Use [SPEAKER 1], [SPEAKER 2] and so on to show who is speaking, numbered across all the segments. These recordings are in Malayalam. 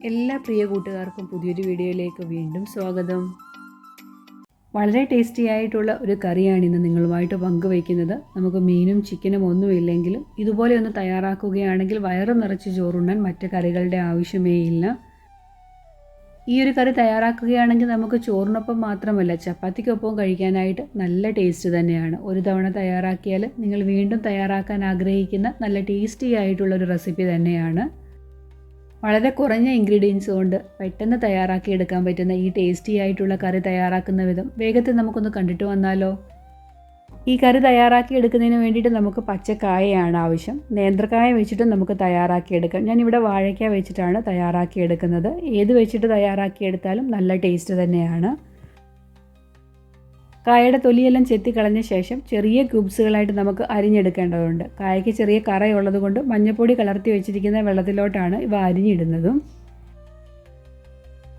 [SPEAKER 1] എല്ലാ പ്രിയ കൂട്ടുകാർക്കും പുതിയൊരു വീഡിയോയിലേക്ക് വീണ്ടും സ്വാഗതം. വളരെ ടേസ്റ്റി ആയിട്ടുള്ള ഒരു കറിയാണ് ഇന്ന് നിങ്ങളുമായിട്ട് പങ്കുവയ്ക്കുന്നത്. നമുക്ക് മീനും ചിക്കനും ഒന്നുമില്ലെങ്കിലും ഇതുപോലെ ഒന്ന് തയ്യാറാക്കുകയാണെങ്കിൽ വയറ് നിറച്ച് ചോറുണ്ണാൻ മറ്റ് കറികളുടെ ആവശ്യമേ ഇല്ല. ഈ ഒരു കറി തയ്യാറാക്കുകയാണെങ്കിൽ നമുക്ക് ചോറിനൊപ്പം മാത്രമല്ല ചപ്പാത്തിക്കൊപ്പം കഴിക്കാനായിട്ട് നല്ല ടേസ്റ്റ് തന്നെയാണ്. ഒരു തവണ തയ്യാറാക്കിയാൽ നിങ്ങൾ വീണ്ടും തയ്യാറാക്കാൻ ആഗ്രഹിക്കുന്ന നല്ല ടേസ്റ്റി ആയിട്ടുള്ളൊരു റെസിപ്പി തന്നെയാണ്. വളരെ കുറഞ്ഞ ഇൻഗ്രീഡിയൻസ് കൊണ്ട് പെട്ടെന്ന് തയ്യാറാക്കിയെടുക്കാൻ പറ്റുന്ന ഈ ടേസ്റ്റി ആയിട്ടുള്ള കറി തയ്യാറാക്കുന്ന വിധം വേഗത്തിൽ നമുക്കൊന്ന് കണ്ടിട്ട് വന്നാലോ. ഈ കറി തയ്യാറാക്കിയെടുക്കുന്നതിന് വേണ്ടിയിട്ട് നമുക്ക് പച്ചക്കായയാണ് ആവശ്യം. നേന്ത്രക്കായ വെച്ചിട്ട് നമുക്ക് തയ്യാറാക്കിയെടുക്കാം. ഞാനിവിടെ വാഴയ്ക്ക വെച്ചിട്ടാണ് തയ്യാറാക്കിയെടുക്കുന്നത്. ഏത് വെച്ചിട്ട് തയ്യാറാക്കിയെടുത്താലും നല്ല ടേസ്റ്റ് തന്നെയാണ്. കായയുടെ തൊലിയെല്ലാം ചെത്തി കളഞ്ഞ ശേഷം ചെറിയ ക്യൂബ്സുകളായിട്ട് നമുക്ക് അരിഞ്ഞെടുക്കേണ്ടതുണ്ട്. കായയ്ക്ക് ചെറിയ കറയുള്ളത് കൊണ്ട് മഞ്ഞൾപ്പൊടി കലർത്തി വെച്ചിരിക്കുന്ന വെള്ളത്തിലോട്ടാണ് ഇവ അരിഞ്ഞിടുന്നതും.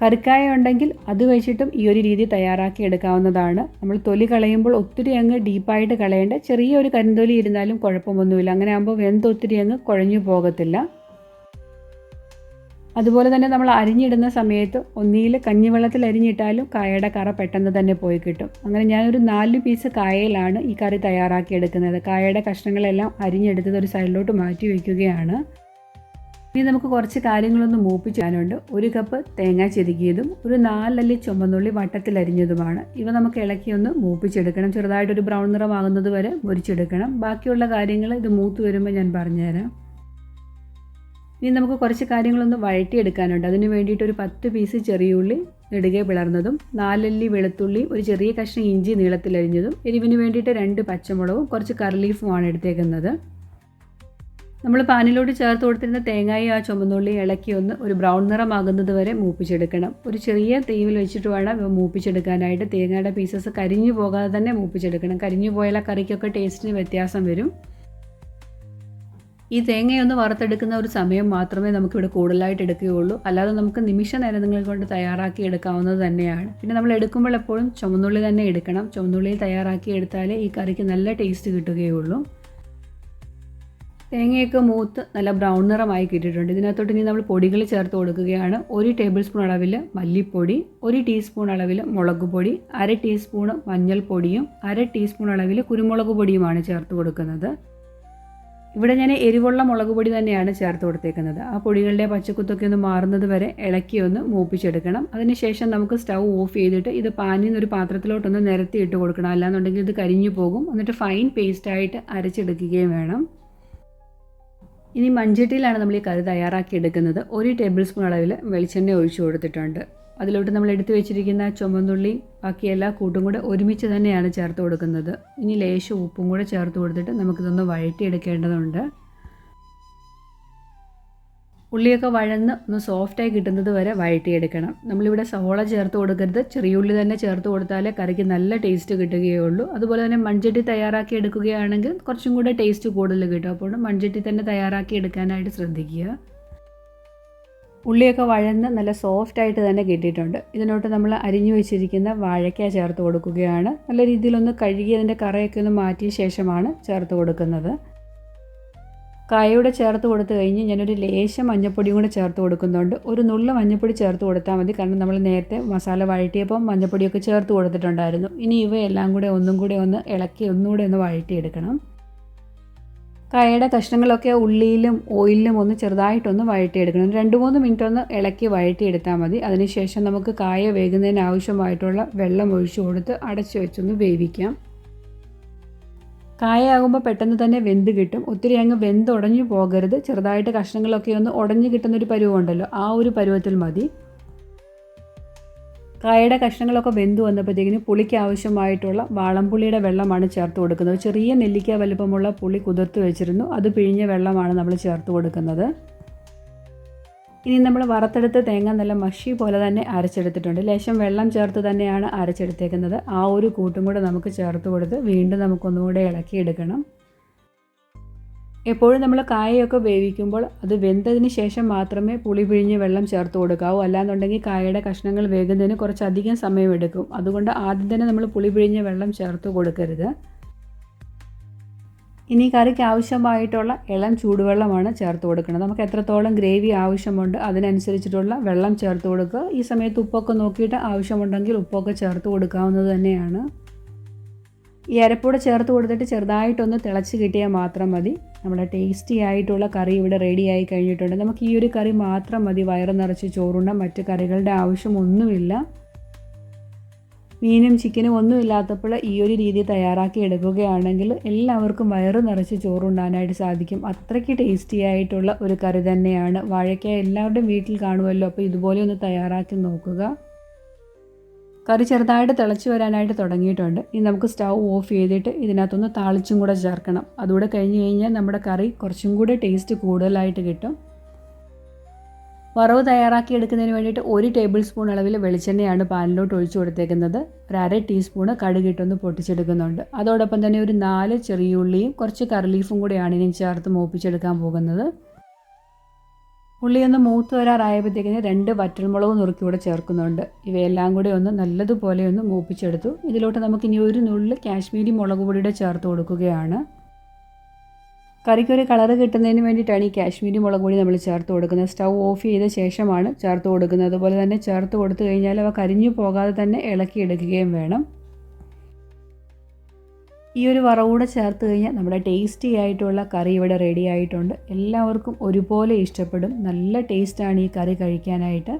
[SPEAKER 1] കറിക്കായ ഉണ്ടെങ്കിൽ അത് വെച്ചിട്ടും ഈ ഒരു രീതി തയ്യാറാക്കി എടുക്കാവുന്നതാണ്. നമ്മൾ തൊലി കളയുമ്പോൾ ഒത്തിരി അങ്ങ് ഡീപ്പായിട്ട് കളയേണ്ട, ചെറിയൊരു കരിന്തൊലി ഇരുന്നാലും കുഴപ്പമൊന്നുമില്ല. അങ്ങനെ ആകുമ്പോൾ ഒത്തിരി അങ്ങ് കുഴഞ്ഞു പോകത്തില്ല. അതുപോലെ തന്നെ നമ്മൾ അരിഞ്ഞിടുന്ന സമയത്ത് ഒന്നിയിൽ കഞ്ഞിവെള്ളത്തിൽ അരിഞ്ഞിട്ടാലും കായയുടെ കറ പെട്ടെന്ന് തന്നെ പോയി കിട്ടും. അങ്ങനെ ഞാനൊരു 4 പീസ് കായയിലാണ് ഈ കറി തയ്യാറാക്കിയെടുക്കുന്നത്. കായയുടെ കഷ്ണങ്ങളെല്ലാം അരിഞ്ഞെടുത്തത് ഒരു സൈഡിലോട്ട് മാറ്റി വയ്ക്കുകയാണ്. ഇനി നമുക്ക് കുറച്ച് കാര്യങ്ങളൊന്ന് മൂപ്പിച്ചാനുണ്ട്. 1 കപ്പ് തേങ്ങ ചെരുകിയതും ഒരു 4 അല്ലി ചുമന്നുള്ളി വട്ടത്തിലരിഞ്ഞതുമാണ്. ഇവ നമുക്ക് ഇളക്കിയൊന്ന് മൂപ്പിച്ചെടുക്കണം. ചെറുതായിട്ടൊരു ബ്രൗൺ നിറമാകുന്നത് വരെ മുരിച്ചെടുക്കണം. ബാക്കിയുള്ള കാര്യങ്ങൾ ഇത് മൂത്ത് വരുമ്പോൾ ഞാൻ പറഞ്ഞുതരാം. ഇനി നമുക്ക് കുറച്ച് കാര്യങ്ങളൊന്ന് വഴറ്റിയെടുക്കാനുണ്ട്. അതിന് വേണ്ടിയിട്ട് ഒരു 10 പീസ് ചെറിയുള്ളി നെടുകെ പിളർന്നതും, 4 അല്ലി വെളുത്തുള്ളി, ഒരു ചെറിയ കഷ്ണം ഇഞ്ചി നീളത്തിലരിഞ്ഞതും, എരിവിന് വേണ്ടിയിട്ട് 2 പച്ചമുളകും കുറച്ച് കറി ലീഫുമാണ് എടുത്തേക്കുന്നത്. നമ്മൾ പാനിലോട്ട് ചേർത്ത് കൊടുത്തിരുന്ന തേങ്ങയും ആ ചുമന്നുള്ളി ഇളക്കി ഒരു ബ്രൗൺ നിറമാകുന്നത് വരെ മൂപ്പിച്ചെടുക്കണം. ഒരു ചെറിയ തീയിൽ വെച്ചിട്ട് വേണം മൂപ്പിച്ചെടുക്കാനായിട്ട്. തേങ്ങയുടെ പീസസ് കരിഞ്ഞു പോകാതെ തന്നെ മൂപ്പിച്ചെടുക്കണം. കരിഞ്ഞു പോയാൽ കറിക്കൊക്കെ ടേസ്റ്റിന് വ്യത്യാസം വരും. ഈ തേങ്ങയൊന്ന് വറുത്തെടുക്കുന്ന ഒരു സമയം മാത്രമേ നമുക്കിവിടെ കൂടുതലായിട്ട് എടുക്കുകയുള്ളൂ. അല്ലാതെ നമുക്ക് നിമിഷ നേരങ്ങൾ കൊണ്ട് തയ്യാറാക്കി എടുക്കാവുന്നത് തന്നെയാണ്. പിന്നെ നമ്മൾ എടുക്കുമ്പോൾ എപ്പോഴും ചുവന്നുള്ളി തന്നെ എടുക്കണം. ചുവന്നുള്ളിയിൽ തയ്യാറാക്കി എടുത്താലേ ഈ കറിക്ക് നല്ല ടേസ്റ്റ് കിട്ടുകയുള്ളൂ. തേങ്ങയൊക്കെ മൂത്ത് നല്ല ബ്രൗൺ നിറമായി കിട്ടിയിട്ടുണ്ട്. ഇതിനകത്തോട്ട് ഇനി നമ്മൾ പൊടികൾ ചേർത്ത് കൊടുക്കുകയാണ്. 1 ടേബിൾ സ്പൂൺ അളവിൽ മല്ലിപ്പൊടി, 1 ടീസ്പൂൺ അളവിൽ മുളക് പൊടി, 1/2 ടീസ്പൂൺ മഞ്ഞൾപ്പൊടിയും 1/2 ടീസ്പൂൺ അളവിൽ കുരുമുളക് പൊടിയുമാണ് ചേർത്ത് കൊടുക്കുന്നത്. ഇവിടെ ഞാൻ എരിവുള്ള മുളക് പൊടി തന്നെയാണ് ചേർത്ത് കൊടുത്തേക്കുന്നത്. ആ പൊടികളുടെ പച്ചക്കുത്തൊക്കെ ഒന്ന് മാറുന്നത് വരെ ഇളക്കി ഒന്ന് മൂപ്പിച്ചെടുക്കണം. അതിനുശേഷം നമുക്ക് സ്റ്റൗ ഓഫ് ചെയ്തിട്ട് ഇത് പാനിൽ നിന്ന് ഒരു പാത്രത്തിലോട്ടൊന്ന് നിരത്തി ഇട്ട് കൊടുക്കണം. അല്ലാന്നുണ്ടെങ്കിൽ ഇത് കരിഞ്ഞു പോകും. എന്നിട്ട് ഫൈൻ പേസ്റ്റായിട്ട് അരച്ചെടുക്കുകയും വേണം. ഇനി മൺചട്ടിയിലാണ് നമ്മൾ ഈ കറി തയ്യാറാക്കി എടുക്കുന്നത്. 1 ടേബിൾ സ്പൂൺ അളവിൽ വെളിച്ചെണ്ണ ഒഴിച്ചു കൊടുത്തിട്ടുണ്ട്. അതിലോട്ട് നമ്മൾ എടുത്തു വെച്ചിരിക്കുന്ന ചുമന്നുള്ളി ബാക്കി എല്ലാ കൂട്ടും കൂടെ ഒരുമിച്ച് തന്നെയാണ് ചേർത്ത് കൊടുക്കുന്നത്. ഇനി ലേശം ഉപ്പും കൂടെ ചേർത്ത് കൊടുത്തിട്ട് നമുക്കിതൊന്ന് വഴറ്റിയെടുക്കേണ്ടതുണ്ട്. ഉള്ളിയൊക്കെ വഴന്ന് ഒന്ന് സോഫ്റ്റായി കിട്ടുന്നത് വരെ വഴറ്റിയെടുക്കണം. നമ്മളിവിടെ സവോള ചേർത്ത് കൊടുക്കരുത്. ചെറിയ ഉള്ളി തന്നെ ചേർത്ത് കൊടുത്താലേ കറിക്ക് നല്ല ടേസ്റ്റ് കിട്ടുകയുള്ളൂ. അതുപോലെ തന്നെ മൺചട്ടി തയ്യാറാക്കി എടുക്കുകയാണെങ്കിൽ കുറച്ചും കൂടെ ടേസ്റ്റ് കൂടുതൽ കിട്ടും. അപ്പോൾ മൺചട്ടി തന്നെ തയ്യാറാക്കി എടുക്കാനായിട്ട് ശ്രദ്ധിക്കുക. ഉള്ളിയൊക്കെ വഴന്ന് നല്ല സോഫ്റ്റായിട്ട് തന്നെ കിട്ടിയിട്ടുണ്ട്. ഇതിനോട്ട് നമ്മൾ അരിഞ്ഞു വെച്ചിരിക്കുന്ന വാഴയ്ക്ക ചേർത്ത് കൊടുക്കുകയാണ്. നല്ല രീതിയിലൊന്ന് കഴുകി അതിൻ്റെ കറയൊക്കെ ഒന്ന് മാറ്റിയ ശേഷമാണ് ചേർത്ത് കൊടുക്കുന്നത്. കായയുടെ ചേർത്ത് കൊടുത്തു കഴിഞ്ഞ് ഞാനൊരു ലേശം മഞ്ഞൾപ്പൊടിയും കൂടെ ചേർത്ത് കൊടുക്കുന്നുണ്ട്. ഒരു നുള്ള മഞ്ഞൾപ്പൊടി ചേർത്ത് കൊടുത്താൽ മതി. കാരണം നമ്മൾ നേരത്തെ മസാല വഴറ്റിയപ്പോൾ മഞ്ഞൾപ്പൊടിയൊക്കെ ചേർത്ത് കൊടുത്തിട്ടുണ്ടായിരുന്നു. ഇനി ഇവയെല്ലാം കൂടെ ഒന്നും കൂടെ ഒന്ന് ഇളക്കി ഒന്നുകൂടെ ഒന്ന് വഴറ്റിയെടുക്കണം. കായയുടെ കഷ്ണങ്ങളൊക്കെ ഉള്ളിയിലും ഓയിലിലും ഒന്ന് ചെറുതായിട്ടൊന്ന് വഴറ്റിയെടുക്കണം. 2-3 മിനിറ്റ് ഒന്ന് ഇളക്കി വഴറ്റിയെടുത്താൽ മതി. അതിനുശേഷം നമുക്ക് കായ വേകുന്നതിന് ആവശ്യമായിട്ടുള്ള വെള്ളം ഒഴിച്ചു കൊടുത്ത് അടച്ചു വെച്ചൊന്ന് വേവിക്കാം. കായ ആകുമ്പോൾ പെട്ടെന്ന് തന്നെ വെന്ത് കിട്ടും. ഒത്തിരി അങ്ങ് വെന്തുടഞ്ഞു പോകരുത്. ചെറുതായിട്ട് കഷ്ണങ്ങളൊക്കെ ഒന്ന് ഉടഞ്ഞു കിട്ടുന്നൊരു പരുവമുണ്ടല്ലോ, ആ ഒരു പരുവത്തിൽ മതി. കായയുടെ കഷ്ണങ്ങളൊക്കെ വെന്ത് വന്നപ്പോഴത്തേക്കിന് പുളിക്ക് ആവശ്യമായിട്ടുള്ള വാളംപുളിയുടെ വെള്ളമാണ് ചേർത്ത് കൊടുക്കുന്നത്. ചെറിയ നെല്ലിക്ക വലുപ്പമുള്ള പുളി കുതിർത്ത് വെച്ചിരുന്നു. അത് പിഴിഞ്ഞ വെള്ളമാണ് നമ്മൾ ചേർത്ത് കൊടുക്കുന്നത്. ഇനി നമ്മൾ വറുത്തെടുത്ത തേങ്ങ നല്ല മഷി പോലെ തന്നെ അരച്ചെടുത്തിട്ടുണ്ട്. ലേശം വെള്ളം ചേർത്ത് തന്നെയാണ് അരച്ചെടുത്തേക്കുന്നത്. ആ ഒരു കൂട്ടും കൂടെ നമുക്ക് ചേർത്ത് കൊടുത്ത് വീണ്ടും നമുക്കൊന്നുകൂടെ ഇളക്കിയെടുക്കണം. എപ്പോഴും നമ്മൾ കായയൊക്കെ വേവിക്കുമ്പോൾ അത് വെന്തതിന് ശേഷം മാത്രമേ പുളി പിഴിഞ്ഞ് വെള്ളം ചേർത്ത് കൊടുക്കാവൂ. അല്ലാന്നുണ്ടെങ്കിൽ കായയുടെ കഷ്ണങ്ങൾ വേകുന്നതിന് കുറച്ചധികം സമയമെടുക്കും. അതുകൊണ്ട് ആദ്യം തന്നെ നമ്മൾ പുളി പിഴിഞ്ഞ് വെള്ളം ചേർത്ത് കൊടുക്കരുത്. ഇനി കറിക്ക് ആവശ്യമായിട്ടുള്ള ഇളം ചൂടുവെള്ളമാണ് ചേർത്ത് കൊടുക്കുന്നത്. നമുക്ക് എത്രത്തോളം ഗ്രേവി ആവശ്യമുണ്ട് അതിനനുസരിച്ചിട്ടുള്ള വെള്ളം ചേർത്ത് കൊടുക്കുക. ഈ സമയത്ത് ഉപ്പൊക്കെ നോക്കിയിട്ട് ആവശ്യമുണ്ടെങ്കിൽ ഉപ്പൊക്കെ ചേർത്ത് കൊടുക്കാവുന്നത് തന്നെയാണ്. ഈ അരപ്പൂടെ ചേർത്ത് കൊടുത്തിട്ട് ചെറുതായിട്ടൊന്ന് തിളച്ച് കിട്ടിയാൽ മാത്രം മതി. നമ്മുടെ ടേസ്റ്റി ആയിട്ടുള്ള കറി ഇവിടെ റെഡി ആയി കഴിഞ്ഞിട്ടുണ്ട്. നമുക്ക് ഈ ഒരു കറി മാത്രം മതി വയറ് നിറച്ച് ചോറുണ്ണാൻ. മറ്റ് കറികളുടെ ആവശ്യമൊന്നുമില്ല. മീനും ചിക്കനും ഒന്നും ഇല്ലാത്തപ്പോൾ ഈ ഒരു രീതി തയ്യാറാക്കി എടുക്കുകയാണെങ്കിൽ എല്ലാവർക്കും വയറ് നിറച്ച് ചോറുണ്ണാനായിട്ട് സാധിക്കും. അത്രയ്ക്ക് ടേസ്റ്റി ആയിട്ടുള്ള ഒരു കറി തന്നെയാണ്. വാഴയ്ക്ക എല്ലാവരുടെയും വീട്ടിൽ കാണുമല്ലോ, അപ്പോൾ ഇതുപോലെ ഒന്ന് തയ്യാറാക്കി നോക്കുക. കറി ചെറുതായിട്ട് തിളച്ച് വരാനായിട്ട് തുടങ്ങിയിട്ടുണ്ട്. ഇനി നമുക്ക് സ്റ്റൗ ഓഫ് ചെയ്തിട്ട് ഇതിനകത്തൊന്ന് താളിച്ചും കൂടെ ചേർക്കണം. അതുകൂടെ കഴിഞ്ഞ് കഴിഞ്ഞാൽ നമ്മുടെ കറി കുറച്ചും കൂടെ ടേസ്റ്റ് കൂടുതലായിട്ട് കിട്ടും. വറവ് തയ്യാറാക്കി എടുക്കുന്നതിന് വേണ്ടിയിട്ട് 1 ടേബിൾ സ്പൂൺ അളവിൽ വെളിച്ചെണ്ണയാണ് പാനിലോട്ട് ഒഴിച്ചു കൊടുത്തേക്കുന്നത്. ഒരു 1/2 ടീസ്പൂണ് കടുകിട്ടൊന്ന് പൊട്ടിച്ചെടുക്കുന്നുണ്ട്. അതോടൊപ്പം തന്നെ ഒരു 4 ചെറിയ ഉള്ളിയും കുറച്ച് കറി ലീഫും കൂടെയാണ് ഇനി ചേർത്ത് മൂപ്പിച്ചെടുക്കാൻ പോകുന്നത്. ഉള്ളിയൊന്ന് മൂത്ത് വരാറായപ്പോഴത്തേക്കിന് 2 വറ്റൽമുളക് നുറുക്കി കൂടെ ചേർക്കുന്നുണ്ട്. ഇവയെല്ലാം കൂടി ഒന്ന് നല്ലതുപോലെ ഒന്ന് മൂപ്പിച്ചെടുത്തു. ഇതിലോട്ട് നമുക്കിനി ഒരു നുള്ളി കാശ്മീരി മുളക് പൊടിയുടെ ചേർത്ത് കൊടുക്കുകയാണ്. കറിക്കൊരു കളറ് കിട്ടുന്നതിന് വേണ്ടിയിട്ടാണ് ഈ കാശ്മീരി മുളക് പൊടി നമ്മൾ ചേർത്ത് കൊടുക്കുന്നത്. സ്റ്റൗ ഓഫ് ചെയ്ത ശേഷമാണ് ചേർത്ത് കൊടുക്കുന്നത്. അതുപോലെ തന്നെ ചേർത്ത് കൊടുത്തു കഴിഞ്ഞാൽ അവ കരിഞ്ഞു പോകാതെ തന്നെ ഇളക്കിയെടുക്കുകയും വേണം. ഈ ഒരു വറവൂടെ ചേർത്ത് കഴിഞ്ഞാൽ നമ്മുടെ ടേസ്റ്റി ആയിട്ടുള്ള കറി ഇവിടെ റെഡി ആയിട്ടുണ്ട്. എല്ലാവർക്കും ഒരുപോലെ ഇഷ്ടപ്പെടും. നല്ല ടേസ്റ്റാണ് ഈ കറി കഴിക്കാനായിട്ട്.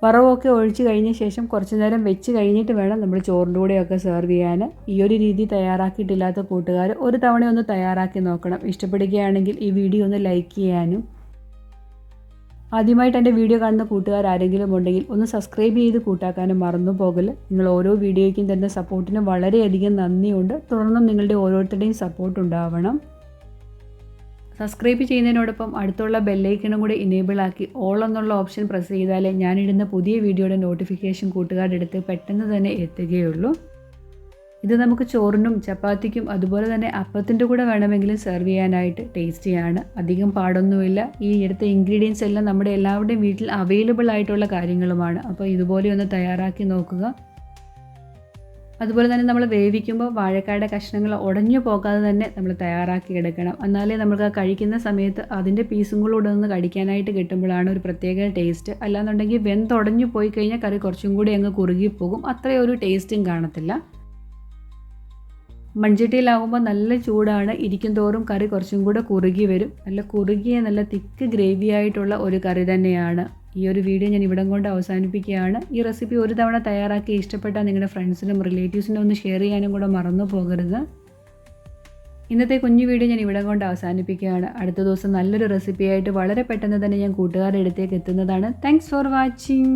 [SPEAKER 1] വറവൊക്കെ ഒഴിച്ച് കഴിഞ്ഞ ശേഷം കുറച്ച് നേരം വെച്ച് കഴിഞ്ഞിട്ട് വേണം നമ്മൾ ചോറിൻ്റെ കൂടെയൊക്കെ സെർവ് ചെയ്യാൻ. ഈ ഒരു രീതി തയ്യാറാക്കിയിട്ടില്ലാത്ത കൂട്ടുകാർ ഒരു തവണ ഒന്ന് തയ്യാറാക്കി നോക്കണം. ഇഷ്ടപ്പെടുകയാണെങ്കിൽ ഈ വീഡിയോ ഒന്ന് ലൈക്ക് ചെയ്യാനും, ആദ്യമായിട്ട് എൻ്റെ വീഡിയോ കാണുന്ന കൂട്ടുകാർ ആരെങ്കിലും ഉണ്ടെങ്കിൽ ഒന്ന് സബ്സ്ക്രൈബ് ചെയ്ത് കൂട്ടാക്കാനും മറന്നു പോകല്. നിങ്ങൾ ഓരോ വീഡിയോയ്ക്കും തരുന്ന സപ്പോർട്ടിന് വളരെയധികം നന്ദിയുണ്ട്. തുടർന്നും നിങ്ങളുടെ ഓരോരുത്തരുടെയും സപ്പോർട്ട് ഉണ്ടാവണം. സബ്സ്ക്രൈബ് ചെയ്യുന്നതിനോടൊപ്പം അടുത്തുള്ള ബെല്ലൈക്കണും കൂടി ഇനേബിൾ ആക്കി ഓൾ എന്നുള്ള ഓപ്ഷൻ പ്രസ് ചെയ്താലേ ഞാനിടുന്ന പുതിയ വീഡിയോയുടെ നോട്ടിഫിക്കേഷൻ കൂട്ടുകാരുടെ അടുത്ത് പെട്ടെന്ന് തന്നെ എത്തുകയുള്ളൂ. ഇത് നമുക്ക് ചോറിനും ചപ്പാത്തിക്കും അതുപോലെ തന്നെ അപ്പത്തിൻ്റെ കൂടെ വേണമെങ്കിലും സെർവ് ചെയ്യാനായിട്ട് ടേസ്റ്റിയാണ്. അധികം പാടൊന്നുമില്ല. ഈ എടുത്ത ഇൻഗ്രീഡിയൻസ് എല്ലാം നമ്മുടെ എല്ലാവരുടെയും വീട്ടിൽ അവൈലബിൾ ആയിട്ടുള്ള കാര്യങ്ങളുമാണ്. അപ്പോൾ ഇതുപോലെ ഒന്ന് തയ്യാറാക്കി നോക്കുക. അതുപോലെ തന്നെ നമ്മൾ വേവിക്കുമ്പോൾ വാഴക്കായുടെ കഷ്ണങ്ങൾ ഉടഞ്ഞു പോകാതെ തന്നെ നമ്മൾ തയ്യാറാക്കി എടുക്കണം. എന്നാലേ നമുക്ക് കഴിക്കുന്ന സമയത്ത് അതിൻ്റെ പീസും കൂടെ ഒന്ന് കടിക്കാനായിട്ട് കിട്ടുമ്പോഴാണ് ഒരു പ്രത്യേക ടേസ്റ്റ്. അല്ലാന്നുണ്ടെങ്കിൽ വെന്തുടഞ്ഞു പോയി കഴിഞ്ഞാൽ കറി കുറച്ചും കൂടി അങ്ങ് കുറുകിപ്പോകും. അത്രയൊരു ടേസ്റ്റും കാണത്തില്ല. മൺചട്ടിയിലാകുമ്പോൾ നല്ല ചൂടാണ്. ഇരിക്കും തോറും കറി കുറച്ചും കൂടെ കുറുകി വരും. നല്ല കുറുകിയ നല്ല തിക്ക് ഗ്രേവി ആയിട്ടുള്ള ഒരു കറി തന്നെയാണ്. ഈ ഒരു വീഡിയോ ഞാൻ ഇവിടം കൊണ്ട് അവസാനിപ്പിക്കുകയാണ്. ഈ റെസിപ്പി ഒരു തവണ തയ്യാറാക്കി ഇഷ്ടപ്പെട്ടാൽ നിങ്ങളുടെ ഫ്രണ്ട്സിനും റിലേറ്റീവ്സിനും ഒന്ന് ഷെയർ ചെയ്യാനും കൂടെ മറന്നു പോകരുത്. ഇന്നത്തെ കുഞ്ഞു വീഡിയോ ഞാൻ ഇവിടം കൊണ്ട് അവസാനിപ്പിക്കുകയാണ്. അടുത്ത ദിവസം നല്ലൊരു റെസിപ്പിയായിട്ട് വളരെ പെട്ടെന്ന് തന്നെ ഞാൻ കൂട്ടുകാരുടെ അടുത്തേക്ക് എത്തുന്നതാണ്. Thanks for watching.